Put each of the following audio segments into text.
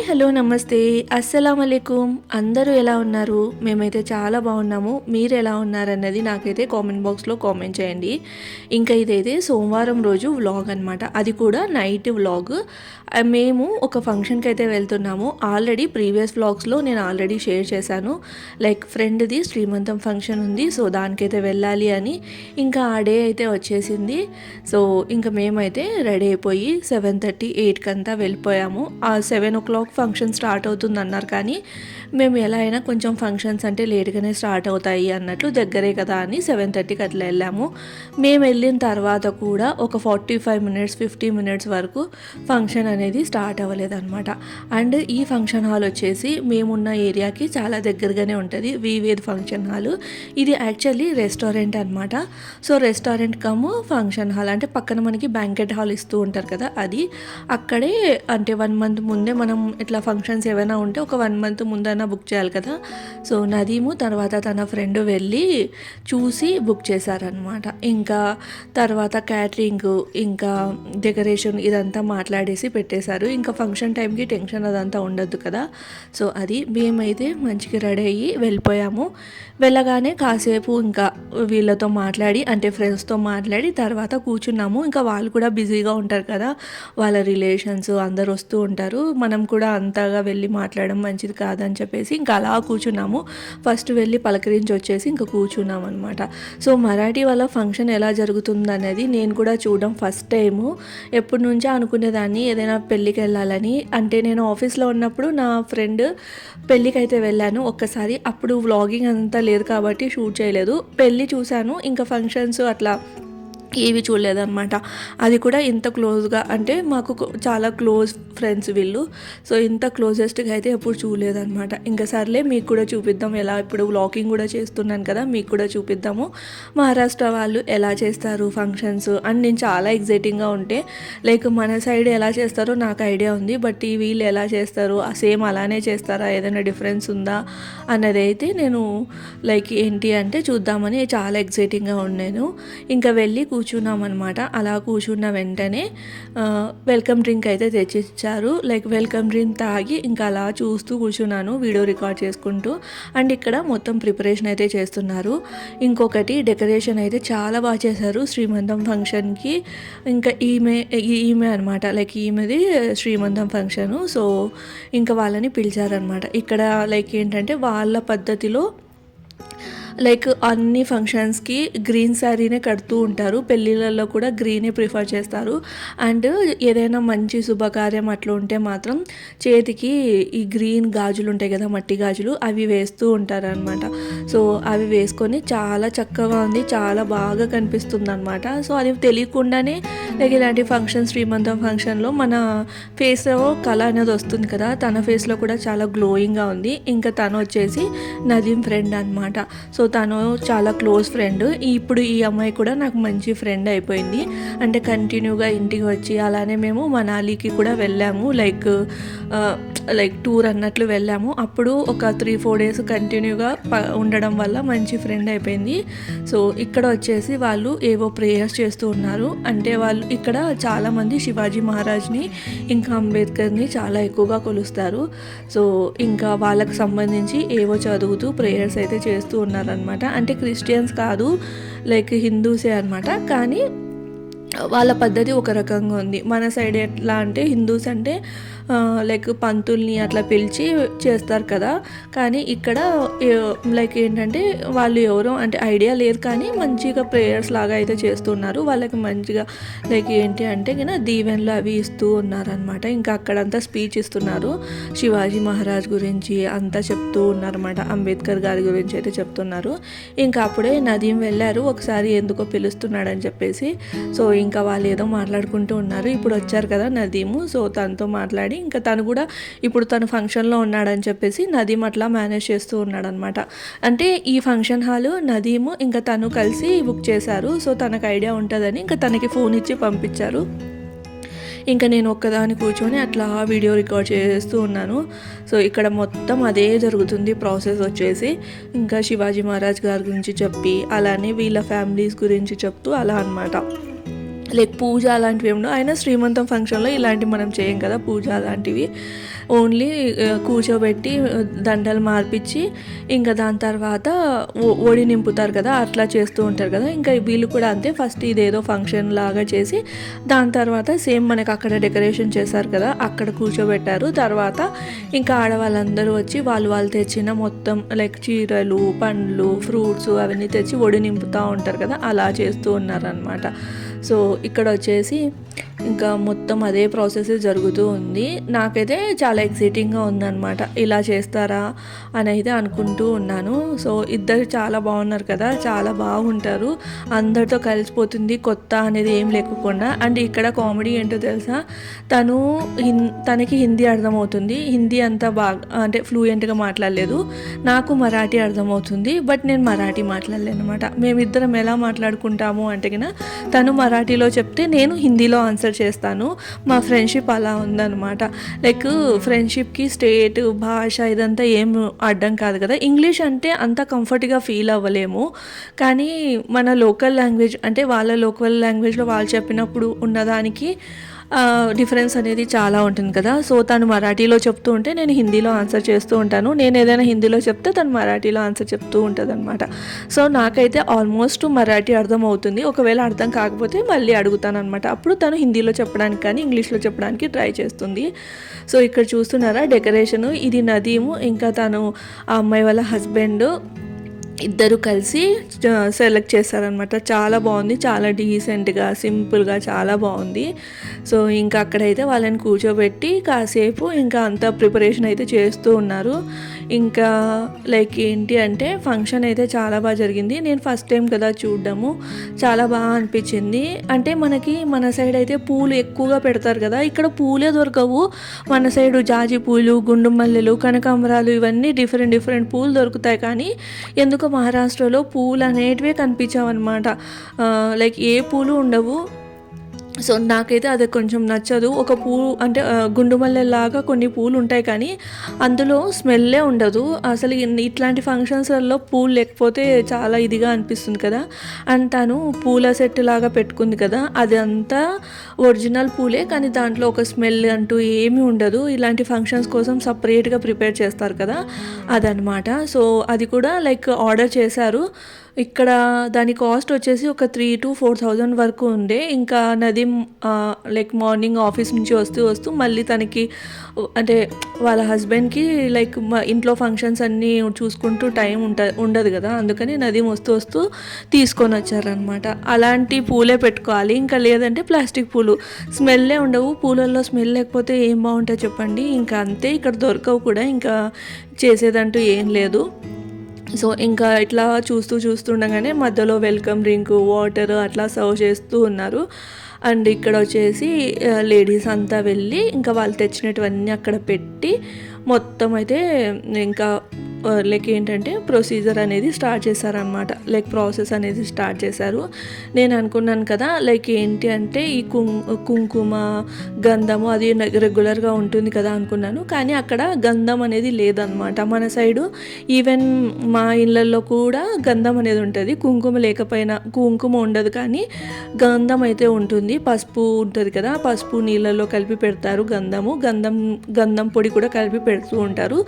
Hello నమస్తే అస్సలామలైకుం అందరూ ఎలా ఉన్నారు? మేమైతే చాలా బాగున్నాము. మీరు ఎలా ఉన్నారన్నది నాకైతే కామెంట్ బాక్స్లో కామెంట్ చేయండి. ఇంకా ఇదైతే సోమవారం రోజు వ్లాగ్ అనమాట. అది కూడా నైట్ వ్లాగ్. మేము ఒక ఫంక్షన్కి అయితే వెళ్తున్నాము. ఆల్రెడీ ప్రీవియస్ వ్లాగ్స్లో నేను ఆల్రెడీ షేర్ చేశాను. లైక్ ఫ్రెండ్ది శ్రీమంతం ఫంక్షన్ ఉంది, సో దానికైతే వెళ్ళాలి అని. ఇంకా ఆ డే అయితే వచ్చేసింది. సో ఇంకా మేమైతే రెడీ అయిపోయి 7:30 8 కంతా వెళ్ళిపోయాము. ఆ 7 o'clock ఫంక్షన్ స్టార్ట్ అవుతుంది అన్నారు, కానీ మేము ఎలా అయినా కొంచెం ఫంక్షన్స్ అంటే లేట్గానే స్టార్ట్ అవుతాయి అన్నట్లు దగ్గరే కదా అని 7:30కి అట్లా వెళ్ళాము. మేము వెళ్ళిన తర్వాత కూడా ఒక 45 minutes 50 minutes వరకు ఫంక్షన్ అనేది స్టార్ట్ అవ్వలేదన్నమాట. అండ్ ఈ ఫంక్షన్ హాల్ వచ్చేసి మేమున్న ఏరియాకి చాలా దగ్గరగానే ఉంటుంది, వివేద్ ఫంక్షన్ హాల్. ఇది యాక్చువల్లీ రెస్టారెంట్ అనమాట. So restaurant come function hall అంటే పక్కన మనకి బ్యాంకెట్ హాల్ ఇస్తూ ఉంటారు కదా, అది అక్కడే. అంటే 1 month ముందే మనం ఇట్లా ఫంక్షన్స్ ఏమైనా ఉంటే ఒక 1 month ముందైనా బుక్ చేయాలి కదా. సో నదీము తర్వాత తన ఫ్రెండ్ వెళ్ళి చూసి బుక్ చేశారనమాట. ఇంకా తర్వాత క్యాటరింగ్ ఇంకా డెకరేషన్ ఇదంతా మాట్లాడేసి పెట్టేశారు. ఇంకా ఫంక్షన్ టైంకి టెన్షన్ అదంతా ఉండద్దు కదా. సో అది మేమైతే మంచిగా రెడీ అయ్యి వెళ్ళిపోయాము. వెళ్ళగానే కాసేపు ఇంకా వీళ్ళతో మాట్లాడి అంటే ఫ్రెండ్స్తో మాట్లాడి తర్వాత కూర్చున్నాము. ఇంకా వాళ్ళు కూడా బిజీగా ఉంటారు కదా, వాళ్ళ రిలేషన్స్ అందరు వస్తూ ఉంటారు. మనం కూడా అంతగా వెళ్ళి మాట్లాడడం మంచిది కాదని చెప్పేసి ఇంకా అలా కూర్చున్నాము. ఫస్ట్ వెళ్ళి పలకరించి వచ్చేసి ఇంకా కూర్చున్నాం అనమాట. సో మరాఠీ వాళ్ళ ఫంక్షన్ ఎలా జరుగుతుంది అనేది నేను కూడా చూడడం ఫస్ట్ టైము. ఎప్పటి నుంచో అనుకునేదాన్ని ఏదైనా పెళ్ళికి వెళ్ళాలని. అంటే నేను ఆఫీస్లో ఉన్నప్పుడు నా ఫ్రెండ్ పెళ్ళికి అయితే వెళ్ళాను ఒక్కసారి. అప్పుడు వ్లాగింగ్ అంతా లేదు కాబట్టి షూట్ చేయలేదు. పెళ్ళి చూశాను, ఇంకా ఫంక్షన్స్ అట్లా ఏవి చూడలేదన్నమాట. అది కూడా ఇంత క్లోజ్గా అంటే మాకు చాలా క్లోజ్ ఫ్రెండ్స్ వీళ్ళు. సో ఇంత క్లోజెస్ట్గా అయితే ఎప్పుడు చూడలేదన్నమాట. ఇంకా సర్లే మీకు కూడా చూపిద్దాం, ఎలా ఇప్పుడు వ్లాగింగ్ కూడా చేస్తున్నాను కదా మీకు కూడా చూపిద్దాము మహారాష్ట్ర వాళ్ళు ఎలా చేస్తారు ఫంక్షన్స్ అని. నేను చాలా ఎగ్జైటింగ్గా ఉంటే లైక్ మన సైడ్ ఎలా చేస్తారో నాకు ఐడియా ఉంది, బట్ ఈ వీళ్ళు ఎలా చేస్తారు సేమ్ అలానే చేస్తారా, ఏదైనా డిఫరెన్స్ ఉందా అన్నది అయితే నేను లైక్ ఏంటి అంటే చూద్దామని చాలా ఎగ్జైటింగ్గా ఉన్నాను. ఇంకా వెళ్ళి కూర్చున్నామన్నమాట. అలా కూర్చున్న వెంటనే వెల్కమ్ డ్రింక్ అయితే తెచ్చిచ్చారు. లైక్ వెల్కమ్ డ్రింక్ తాగి ఇంకా అలా చూస్తూ కూర్చున్నాను వీడియో రికార్డ్ చేసుకుంటూ. అండ్ ఇక్కడ మొత్తం ప్రిపరేషన్ అయితే చేస్తున్నారు. ఇంకొకటి డెకరేషన్ అయితే చాలా బాగా చేశారు శ్రీమంతం ఫంక్షన్కి. ఇంకా ఈమె అనమాట, లైక్ ఈమెది శ్రీమంతం ఫంక్షను. సో ఇంకా వాళ్ళని పిలిచారనమాట. ఇక్కడ లైక్ ఏంటంటే వాళ్ళ పద్ధతిలో లైక్ అన్ని ఫంక్షన్స్కి గ్రీన్ శారీనే కడుతూ ఉంటారు. పెళ్ళిళ్ళల్లో కూడా గ్రీనే ప్రిఫర్ చేస్తారు. అండ్ ఏదైనా మంచి శుభకార్యం అట్లా ఉంటే మాత్రం చేతికి ఈ గ్రీన్ గాజులు ఉంటాయి కదా, మట్టి గాజులు, అవి వేస్తూ ఉంటారు అనమాట. సో అవి వేసుకొని చాలా చక్కగా ఉంది, చాలా బాగా కనిపిస్తుంది అనమాట. సో అది తెలియకుండానే లైక్ ఇలాంటి ఫంక్షన్ శ్రీమంతం ఫంక్షన్లో మన ఫేస్లో కళ అనేది వస్తుంది కదా. తన ఫేస్లో కూడా చాలా గ్లోయింగ్గా ఉంది. ఇంకా తను వచ్చేసి నదీం ఫ్రెండ్ అనమాట. సో తను చాలా క్లోజ్ ఫ్రెండ్. ఇప్పుడు ఈ అమ్మాయి కూడా నాకు మంచి ఫ్రెండ్ అయిపోయింది. అంటే కంటిన్యూగా ఇంటికి వచ్చి అలానే మేము మనాలికి కూడా వెళ్ళాము, లైక్ టూర్ అన్నట్లు వెళ్ళాము. అప్పుడు ఒక 3-4 days కంటిన్యూగా ఉండడం వల్ల మంచి ఫ్రెండ్ అయిపోయింది. సో ఇక్కడ వచ్చేసి వాళ్ళు ఏవో ప్రేయర్స్ చేస్తూ ఉన్నారు. అంటే వాళ్ళు ఇక్కడ చాలామంది శివాజీ మహారాజ్ని ఇంకా అంబేద్కర్ని చాలా ఎక్కువగా కొలుస్తారు. సో ఇంకా వాళ్ళకు సంబంధించి ఏవో చదువుతూ ప్రేయర్స్ అయితే చేస్తూ ఉన్నారనమాట. అంటే క్రిస్టియన్స్ కాదు, లైక్ హిందూసే అనమాట. కానీ వాళ్ళ పద్ధతి ఒక రకంగా ఉంది. మన సైడ్ ఎట్లా అంటే హిందూస్ అంటే లైక్ పంతుల్ని అట్లా పిలిచి చేస్తారు కదా, కానీ ఇక్కడ లైక్ ఏంటంటే వాళ్ళు ఎవరో అంటే ఐడియా లేదు, కానీ మంచిగా ప్రేయర్స్ లాగా అయితే చేస్తున్నారు. వాళ్ళకి మంచిగా లైక్ ఏంటి అంటే కన్నా దీవెనలు అవి ఇస్తూ ఉన్నారనమాట. ఇంకా అక్కడంతా స్పీచ్ ఇస్తున్నారు, శివాజీ మహారాజ్ గురించి అంతా చెప్తూ ఉన్నారన్నమాట. అంబేద్కర్ గారి గురించి అయితే చెప్తున్నారు. ఇంకా అప్పుడే నదీం వెళ్ళారు, ఒకసారి ఎందుకో పిలుస్తున్నాడని చెప్పేసి. సో ఇంకా వాళ్ళు ఏదో మాట్లాడుకుంటూ ఉన్నారు. ఇప్పుడు వచ్చారు కదా నదీము, సో తనతో మాట్లాడి ఇంకా తను కూడా ఇప్పుడు తను ఫంక్షన్లో ఉన్నాడని చెప్పేసి నదీం అట్లా మేనేజ్ చేస్తూ ఉన్నాడనమాట. అంటే ఈ ఫంక్షన్ హాల్ నదీము ఇంకా తను కలిసి బుక్ చేశారు. సో తనకు ఐడియా ఉంటుందని ఇంకా తనకి ఫోన్ ఇచ్చి పంపించారు. ఇంకా నేను ఒక్కదాన్ని కూర్చొని అట్లా వీడియో రికార్డ్ చేస్తూ ఉన్నాను. సో ఇక్కడ మొత్తం అదే జరుగుతుంది ప్రాసెస్ వచ్చేసి. ఇంకా శివాజీ మహారాజ్ గారి గురించి చెప్పి అలానే వీళ్ళ ఫ్యామిలీస్ గురించి చెప్తూ అలా అనమాట. లైక్ పూజ అలాంటివి ఏమో అయినా శ్రీమంతం ఫంక్షన్లో ఇలాంటివి మనం చేయం కదా పూజ అలాంటివి. ఓన్లీ కూర్చోబెట్టి దండలు మార్పించి ఇంకా దాని తర్వాత ఒడి నింపుతారు కదా, అట్లా చేస్తూ ఉంటారు కదా. ఇంకా వీళ్ళు కూడా అంతే, ఫస్ట్ ఇదేదో ఫంక్షన్ లాగా చేసి దాని తర్వాత సేమ్ మనకి అక్కడ డెకరేషన్ చేశారు కదా అక్కడ కూర్చోబెట్టారు. తర్వాత ఇంకా ఆడవాళ్ళందరూ వచ్చి వాళ్ళు తెచ్చిన మొత్తం లైక్ చీరలు, పండ్లు, ఫ్రూట్స్ అవన్నీ తెచ్చి ఒడి నింపుతూ ఉంటారు కదా, అలా చేస్తూ ఉన్నారనమాట. సో ఇక్కడ వచ్చేసి ఇంకా మొత్తం అదే ప్రాసెస్ జరుగుతూ ఉంది. నాకైతే చాలా ఎక్సైటింగ్గా ఉందన్నమాట, ఇలా చేస్తారా అని అయితే అనుకుంటూ ఉన్నాను. సో ఇద్దరు చాలా బాగున్నారు కదా, చాలా బాగుంటారు, అందరితో కలిసిపోతుంది, కొత్త అనేది ఏం లేకుండా. అండ్ ఇక్కడ కామెడీ ఏంటో తెలుసా, తనకి హిందీ అర్థమవుతుంది, హిందీ అంతా బాగా అంటే ఫ్లూయెంట్గా మాట్లాడలేదు. నాకు మరాఠీ అర్థమవుతుంది, బట్ నేను మరాఠీ మాట్లాడలేను అనమాట. మేమిద్దరం ఎలా మాట్లాడుకుంటాము అంటే కన్నా తను మరాఠీలో చెప్తే నేను హిందీలో ఆన్సర్ చేస్తాను. మా ఫ్రెండ్షిప్ అలా ఉందన్నమాట. లైక్ ఫ్రెండ్షిప్కి స్టేట్, భాష ఇదంతా ఏం అడ్డం కాదు కదా. ఇంగ్లీష్ అంటే అంత కంఫర్ట్గా ఫీల్ అవ్వలేము, కానీ మన లోకల్ లాంగ్వేజ్ అంటే వాళ్ళ లోకల్ లాంగ్వేజ్లో వాళ్ళు చెప్పినప్పుడు ఉన్నదానికి డిఫరెన్స్ అనేది చాలా ఉంటుంది కదా. సో తను మరాఠీలో చెప్తూ ఉంటే నేను హిందీలో ఆన్సర్ చేస్తూ ఉంటాను, నేను ఏదైనా హిందీలో చెప్తే తను మరాఠీలో ఆన్సర్ చెప్తూ ఉంటుంది అనమాట. సో నాకైతే ఆల్మోస్ట్ మరాఠీ అర్థం అవుతుంది, ఒకవేళ అర్థం కాకపోతే మళ్ళీ అడుగుతాను అనమాట. అప్పుడు తను హిందీలో చెప్పడానికి కానీ ఇంగ్లీష్లో చెప్పడానికి ట్రై చేస్తుంది. సో ఇక్కడ చూస్తున్నారా డెకరేషను, ఇది నదీము, ఇంకా తను ఆ అమ్మాయి వాళ్ళ హస్బెండ్ ఇద్దరు కలిసి సెలెక్ట్ చేశారనమాట. చాలా బాగుంది, చాలా డీసెంట్గా సింపుల్గా చాలా బాగుంది. సో ఇంకా అక్కడైతే వాళ్ళని కూర్చోబెట్టి కాసేపు ఇంకా అంతా ప్రిపరేషన్ అయితే చేస్తూ ఉన్నారు. ఇంకా లైక్ ఏంటి అంటే ఫంక్షన్ అయితే చాలా బాగా జరిగింది. నేను ఫస్ట్ టైం కదా చూడడము, చాలా బాగా అనిపించింది. అంటే మన సైడ్ అయితే పూలు ఎక్కువగా పెడతారు కదా, ఇక్కడ పూలే దొరకవు. మన సైడు జాజి పూలు, గుండు మల్లెలు, కనకాంబరాలు ఇవన్నీ డిఫరెంట్ పూలు దొరుకుతాయి, కానీ ఎందుకో మహారాష్ట్రలో పూలు అనేటివే కనిపించావన్నమాట. లైక్ ఏ పూలు ఉండవు. సో నాకైతే అది కొంచెం నచ్చదు. ఒక పువ్వు అంటే గుండు మల్లెలాగా కొన్ని పూలు ఉంటాయి, కానీ అందులో స్మెల్లే ఉండదు అసలు. ఇట్లాంటి ఫంక్షన్స్లలో పూలు లేకపోతే చాలా ఇదిగా అనిపిస్తుంది కదా. అండ్ తను పూల సెట్ లాగా పెట్టుకుంది కదా, అది అంతా ఒరిజినల్ పూలే, కానీ దాంట్లో ఒక స్మెల్ అంటూ ఏమీ ఉండదు. ఇలాంటి ఫంక్షన్స్ కోసం సపరేట్గా ప్రిపేర్ చేస్తారు కదా, అదనమాట. సో అది కూడా లైక్ ఆర్డర్ చేశారు. ఇక్కడ దాని కాస్ట్ వచ్చేసి ఒక 3,000 to 4,000 వరకు ఉండే. ఇంకా నదీం లైక్ మార్నింగ్ ఆఫీస్ నుంచి వస్తూ మళ్ళీ తనకి అంటే వాళ్ళ హస్బెండ్కి లైక్ ఇంట్లో ఫంక్షన్స్ అన్నీ చూసుకుంటూ టైం ఉండదు కదా, అందుకని నదీం వస్తూ తీసుకొని వచ్చారనమాట. అలాంటి పూలే పెట్టుకోవాలి, ఇంకా లేదంటే ప్లాస్టిక్ పూలు స్మెల్లే ఉండవు. పూలల్లో స్మెల్ లేకపోతే ఏం బాగుంటుంది చెప్పండి. ఇంకా అంతే, ఇక్కడ దొరకవు కూడా, ఇంకా చేసేదంటూ ఏం లేదు. సో ఇంకా ఇట్లా చూస్తుండగానే మధ్యలో వెల్కమ్ డ్రింక్, వాటర్ అట్లా సర్వ్ చేస్తూ ఉన్నారు. అండ్ ఇక్కడ వచ్చేసి లేడీస్ అంతా వెళ్ళి ఇంకా వాళ్ళు తెచ్చినటువన్నీ అక్కడ పెట్టి మొత్తం అయితే ఇంకా లైక్ ఏంటంటే ప్రొసీజర్ అనేది స్టార్ట్ చేశారనమాట. లైక్ ప్రాసెస్ అనేది స్టార్ట్ చేశారు. నేను అనుకున్నాను కదా లైక్ ఏంటి అంటే ఈ కుంకుమ, గంధము అది రెగ్యులర్గా ఉంటుంది కదా అనుకున్నాను, కానీ అక్కడ గంధం అనేది లేదనమాట. మన సైడు ఈవెన్ మా ఇళ్ళల్లో కూడా గంధం అనేది ఉంటుంది, కుంకుమ లేకపోయినా, కుంకుమ ఉండదు కానీ గంధం అయితే ఉంటుంది. పసుపు ఉంటుంది కదా, పసుపు నీళ్ళల్లో కలిపి పెడతారు, గంధం పొడి కూడా కలిపి పెడుతూ ఉంటారు.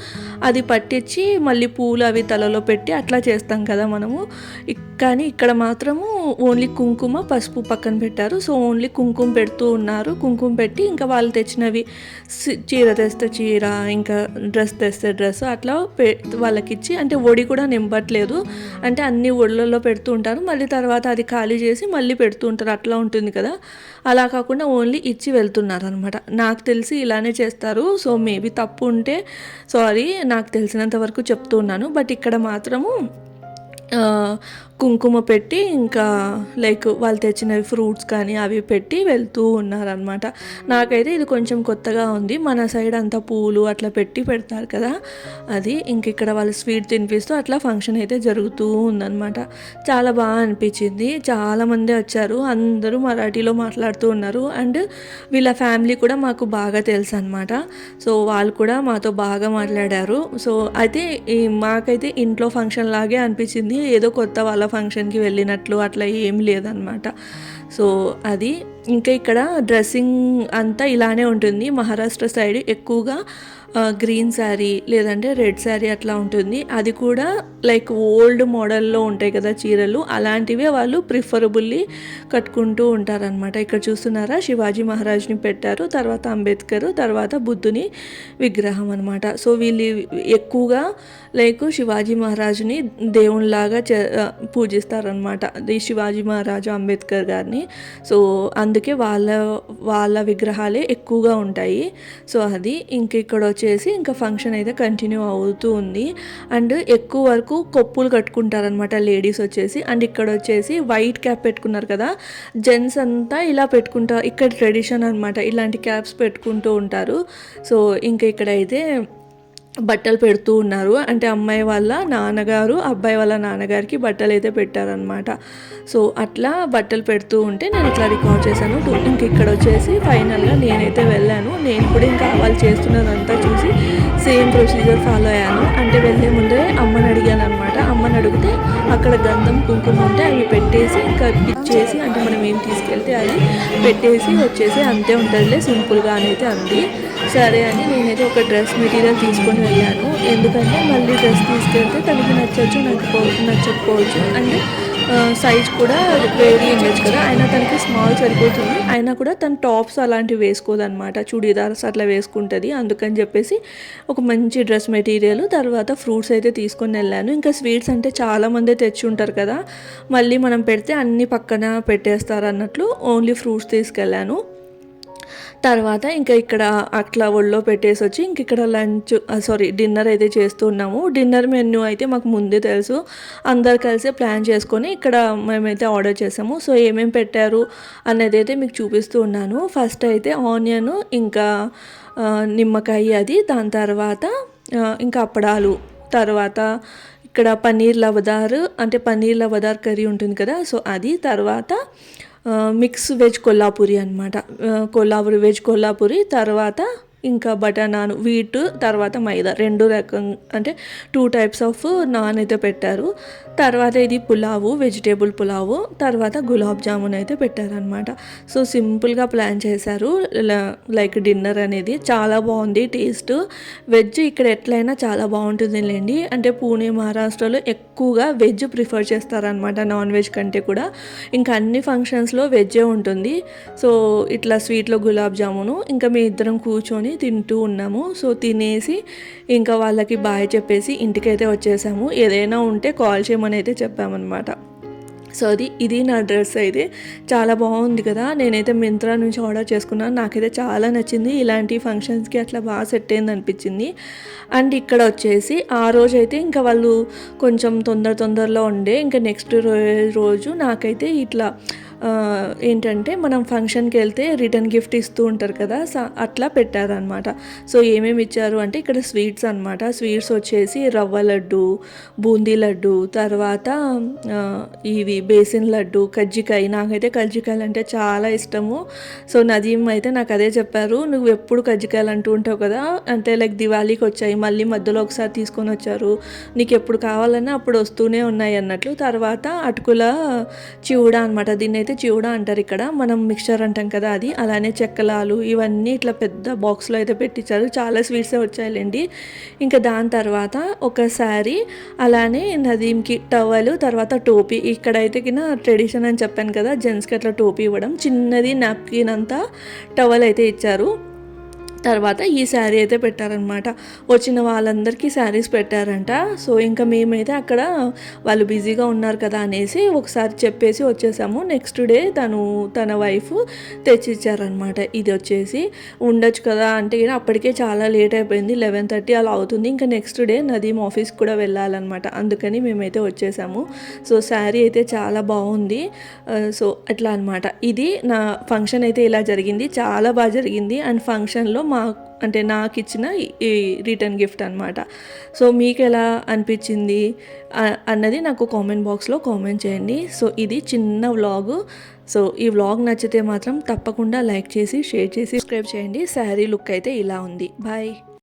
అది పట్టించి మళ్ళీ పూలు అవి తలలో పెట్టి అట్లా చేస్తాం కదా మనము. కానీ ఇక్కడ మాత్రము ఓన్లీ కుంకుమ, పసుపు పక్కన పెట్టారు. సో ఓన్లీ కుంకుమ పెడుతూ ఉన్నారు. కుంకుమ పెట్టి ఇంకా వాళ్ళు తెచ్చినవి చీర తెస్తే చీర, ఇంకా డ్రెస్ తెస్తే డ్రెస్ అట్లా వాళ్ళకిచ్చి, అంటే ఒడి కూడా నింపట్లేదు, అంటే అన్ని ఒళ్ళల్లో పెడుతూ ఉంటారు, మళ్ళీ తర్వాత అది ఖాళీ చేసి మళ్ళీ పెడుతూ ఉంటారు, అట్లా ఉంటుంది కదా. అలా కాకుండా ఓన్లీ ఇచ్చి వెళ్తున్నారు అనమాట. నాకు తెలిసి ఇలానే చేస్తారు. సో మేబీ తప్పు ఉంటే సారీ, నాకు తెలిసినంత వరకు చెప్తున్నాను. బట్ ఇక్కడ మాత్రము కుంకుమ పెట్టి ఇంకా లైక్ వాళ్ళు తెచ్చినవి ఫ్రూట్స్ కానీ అవి పెట్టి వెళ్తూ ఉన్నారనమాట. నాకైతే ఇది కొంచెం కొత్తగా ఉంది. మన సైడ్ అంతా పూలు అట్లా పెట్టి పెడతారు కదా, అది ఇంక ఇక్కడ వాళ్ళు స్వీట్ తినిపిస్తూ అట్లా ఫంక్షన్ అయితే జరుగుతూ ఉందన్నమాట. చాలా బాగా అనిపించింది. చాలామంది వచ్చారు, అందరూ మరాఠీలో మాట్లాడుతూ ఉన్నారు. అండ్ వీళ్ళ ఫ్యామిలీ కూడా మాకు బాగా తెలుసు అనమాట. సో వాళ్ళు కూడా మాతో బాగా మాట్లాడారు. సో అయితే మాకైతే ఇంట్లో ఫంక్షన్ లాగే అనిపించింది, ఏదో కొత్త వాళ్ళ ఫంక్షన్కి వెళ్ళినట్లు అట్లా ఏం లేదనమాట. సో అది ఇంకా ఇక్కడ డ్రెస్సింగ్ అంతా ఇలానే ఉంటుంది. మహారాష్ట్ర సైడ్ ఎక్కువగా గ్రీన్ శారీ లేదంటే రెడ్ శారీ అట్లా ఉంటుంది. అది కూడా లైక్ ఓల్డ్ మోడల్లో ఉంటాయి కదా చీరలు, అలాంటివే వాళ్ళు ప్రిఫరబుల్లీ కట్టుకుంటూ ఉంటారనమాట. ఇక్కడ చూస్తున్నారా, శివాజీ మహారాజ్ని పెట్టారు, తర్వాత అంబేద్కర్, తర్వాత బుద్ధుని విగ్రహం అనమాట. సో వీళ్ళు ఎక్కువగా లైక్ శివాజీ మహారాజుని దేవునిలాగా పూజిస్తారనమాట, ఈ శివాజీ మహారాజు అంబేద్కర్ గారిని. సో అందుకే వాళ్ళ విగ్రహాలే ఎక్కువగా ఉంటాయి. సో అది ఇక్కడ వచ్చేసి ఇంకా ఫంక్షన్ అయితే కంటిన్యూ అవుతూ ఉంది. అండ్ ఎక్కువ వరకు కొప్పులు కట్టుకుంటారనమాట లేడీస్ వచ్చేసి. అండ్ ఇక్కడ వచ్చేసి వైట్ క్యాప్ పెట్టుకున్నారు కదా, జెంట్స్ అంతా ఇలా పెట్టుకుంటారు. ఇక్కడ ట్రెడిషన్ అనమాట, ఇలాంటి క్యాప్స్ పెట్టుకుంటూ ఉంటారు. సో ఇక్కడైతే బట్టలు పెడుతూ ఉన్నారు. అంటే అమ్మాయి వాళ్ళ నాన్నగారు అబ్బాయి వాళ్ళ నాన్నగారికి బట్టలు అయితే పెట్టారనమాట. సో అట్లా బట్టలు పెడుతూ ఉంటే నేను ఇట్లా రికార్డ్ చేశాను. ఇక్కడ వచ్చేసి ఫైనల్గా నేనైతే వెళ్ళాను. నేను కూడా ఇంకా వాళ్ళు చేస్తున్నదంతా చూసి సేమ్ ప్రొసీజర్ ఫాలో అయ్యాను. అంటే వెళ్ళే ముందే అమ్మని అడిగాను అనమాట. అమ్మని అడిగితే అక్కడ గంధం కుంకుమ ఉంటే అవి పెట్టేసి ఇంకా ఇచ్చేసి, అంటే మనం ఏం తీసుకెళ్తే అది పెట్టేసి వచ్చేసి అంతే ఉంటుందిలే సింపుల్గా అయితే అంది. సరే అని నేనైతే ఒక డ్రెస్ మెటీరియల్ తీసుకొని వెళ్ళాను. ఎందుకంటే మళ్ళీ డ్రెస్ తీసుకెళ్తే తనకి నచ్చచ్చు, నచ్చకపోవచ్చు. అండ్ సైజ్ కూడా వేరీ ఉండొచ్చు కదా, అయినా తనకి స్మాల్ సరిపోతుంది. అయినా కూడా తను టాప్స్ అలాంటివి వేసుకోదన్నమాట, చూడీదార్స్ అట్లా వేసుకుంటుంది. అందుకని చెప్పేసి ఒక మంచి డ్రెస్ మెటీరియల్, తర్వాత ఫ్రూట్స్ అయితే తీసుకొని వెళ్ళాను. ఇంకా స్వీట్స్ అంటే చాలామంది తెచ్చి ఉంటారు కదా, మళ్ళీ మనం పెడితే అన్నీ పక్కన పెట్టేస్తారు అన్నట్లు ఓన్లీ ఫ్రూట్స్ తీసుకెళ్ళాను. తర్వాత ఇక్కడ అట్లా ఒళ్ళో పెట్టేసి వచ్చి ఇక్కడ డిన్నర్ అయితే చేస్తున్నాము. డిన్నర్ మెన్యూ అయితే మాకు ముందే తెలుసు, అందరు కలిసి ప్లాన్ చేసుకొని ఇక్కడ మేమైతే ఆర్డర్ చేసాము. సో ఏమేమి పెట్టారు అనేది అయితే మీకు చూపిస్తూ ఉన్నాను. ఫస్ట్ అయితే ఆనియన్, ఇంకా నిమ్మకాయ, అది దాని తర్వాత ఇంకా అప్పడాలు, తర్వాత ఇక్కడ పన్నీర్ లవదార్ కర్రీ ఉంటుంది కదా, సో అది, తర్వాత మిక్స్ వెజ్ కొల్లాపూరి అనమాట, వెజ్ కొల్లాపూరి, తర్వాత ఇంకా బటర్ నాన్, వీట్, తర్వాత మైదా, 2 రకం అంటే 2 టైప్స్ ఆఫ్ నాన్ అయితే పెట్టారు. తర్వాత ఇది పులావు, వెజిటేబుల్ పులావు, తర్వాత గులాబ్ జామున్ అయితే పెట్టారనమాట. సో సింపుల్గా ప్లాన్ చేశారు లైక్ డిన్నర్ అనేది. చాలా బాగుంది టేస్ట్. వెజ్ ఇక్కడ ఎట్లయినా చాలా బాగుంటుంది లేండి. అంటే పూణే, మహారాష్ట్రలో ఎక్కువగా వెజ్ ప్రిఫర్ చేస్తారనమాట, నాన్ వెజ్ కంటే కూడా. ఇంకా అన్ని ఫంక్షన్స్లో వెజ్జే ఉంటుంది. సో ఇట్లా స్వీట్లో గులాబ్ జామును, ఇంకా మీ ఇద్దరం కూర్చొని తింటూ ఉన్నాము. సో తినేసి ఇంకా వాళ్ళకి బాయ్ చెప్పేసి ఇంటికైతే వచ్చేసాము. ఏదైనా ఉంటే కాల్ చేయమని అయితే చెప్పామన్నమాట. సో ఇది నా డ్రెస్ అయితే చాలా బాగుంది కదా, నేనైతే మింత్రా నుంచి ఆర్డర్ చేసుకున్నాను. నాకైతే చాలా నచ్చింది, ఇలాంటి ఫంక్షన్స్కి అట్లా బాగా సెట్ అయింది అనిపించింది. అండ్ ఇక్కడ వచ్చేసి ఆ రోజు అయితే ఇంకా వాళ్ళు కొంచెం తొందరలో ఉండే, ఇంకా నెక్స్ట్ రోజు నాకైతే ఇట్లా ఏంటంటే మనం ఫంక్షన్కి వెళ్తే రిటర్న్ గిఫ్ట్ ఇస్తూ ఉంటారు కదా, అట్లా పెట్టారనమాట. సో ఏమేమి ఇచ్చారు అంటే ఇక్కడ స్వీట్స్ అనమాట. స్వీట్స్ వచ్చేసి రవ్వ లడ్డు, బూందీ లడ్డు, తర్వాత ఇవి బేసిన్ లడ్డు, కజ్జికాయ. నాకైతే కజ్జికాయలు అంటే చాలా ఇష్టము. సో నదీమ్ అయితే నాకు అదే చెప్పారు, నువ్వు ఎప్పుడు కజ్జికాయలు అంటూ ఉంటావు కదా, అంటే లైక్ దివాళీకి వచ్చాయి, మళ్ళీ మధ్యలో ఒకసారి తీసుకొని వచ్చారు, నీకు ఎప్పుడు కావాలన్నా అప్పుడు వస్తూనే ఉన్నాయి అన్నట్లు. తర్వాత అటుకుల చివుడా అనమాట, దీన్ని అయితే చివుడా అంటారు ఇక్కడ, మనం మిక్చర్ అంటాం కదా అది. అలానే చెక్కలాలు, ఇవన్నీ ఇట్లా పెద్ద బాక్స్లో అయితే పెట్టించారు. చాలా స్వీట్సే వచ్చాయిలేండి. ఇంకా దాని తర్వాత ఒక శారీ, అలానే నదీమ్కి టవల్, తర్వాత టోపీ. ఇక్కడైతే ట్రెడిషన్ అని చెప్పాను కదా, జెంట్స్కి అట్లా టోపీ ఇవ్వడం, చిన్నది నాప్కిన్ అంతా టవల్ అయితే ఇచ్చారు. తర్వాత ఈ శారీ అయితే పెట్టారనమాట. వచ్చిన వాళ్ళందరికీ శారీస్ పెట్టారంట. సో ఇంకా మేమైతే అక్కడ వాళ్ళు బిజీగా ఉన్నారు కదా అనేసి ఒకసారి చెప్పేసి వచ్చేసాము. నెక్స్ట్ డే తన వైఫ్ తెచ్చిచ్చారనమాట. ఇది వచ్చేసి ఉండొచ్చు కదా అంటే అప్పటికే చాలా లేట్ అయిపోయింది, 11:30 అలా అవుతుంది. ఇంకా నెక్స్ట్ డే నదీమ్ ఆఫీస్కి కూడా వెళ్ళాలన్నమాట, అందుకని మేమైతే వచ్చేసాము. సో శారీ అయితే చాలా బాగుంది. సో అట్లా అనమాట. ఇది నా ఫంక్షన్ అయితే ఇలా జరిగింది, చాలా బాగా జరిగింది. అండ్ ఫంక్షన్లో అంటే నాకు ఇచ్చిన ఈ రిటర్న్ గిఫ్ట్ అనమాట. సో మీకు ఎలా అనిపించింది అన్నది నాకు కామెంట్ బాక్స్లో కామెంట్ చేయండి. సో ఇది చిన్న వ్లాగు. సో ఈ వ్లాగ్ నచ్చితే మాత్రం తప్పకుండా లైక్ చేసి, షేర్ చేసి, సబ్స్క్రైబ్ చేయండి. శారీ లుక్ అయితే ఇలా ఉంది. బాయ్.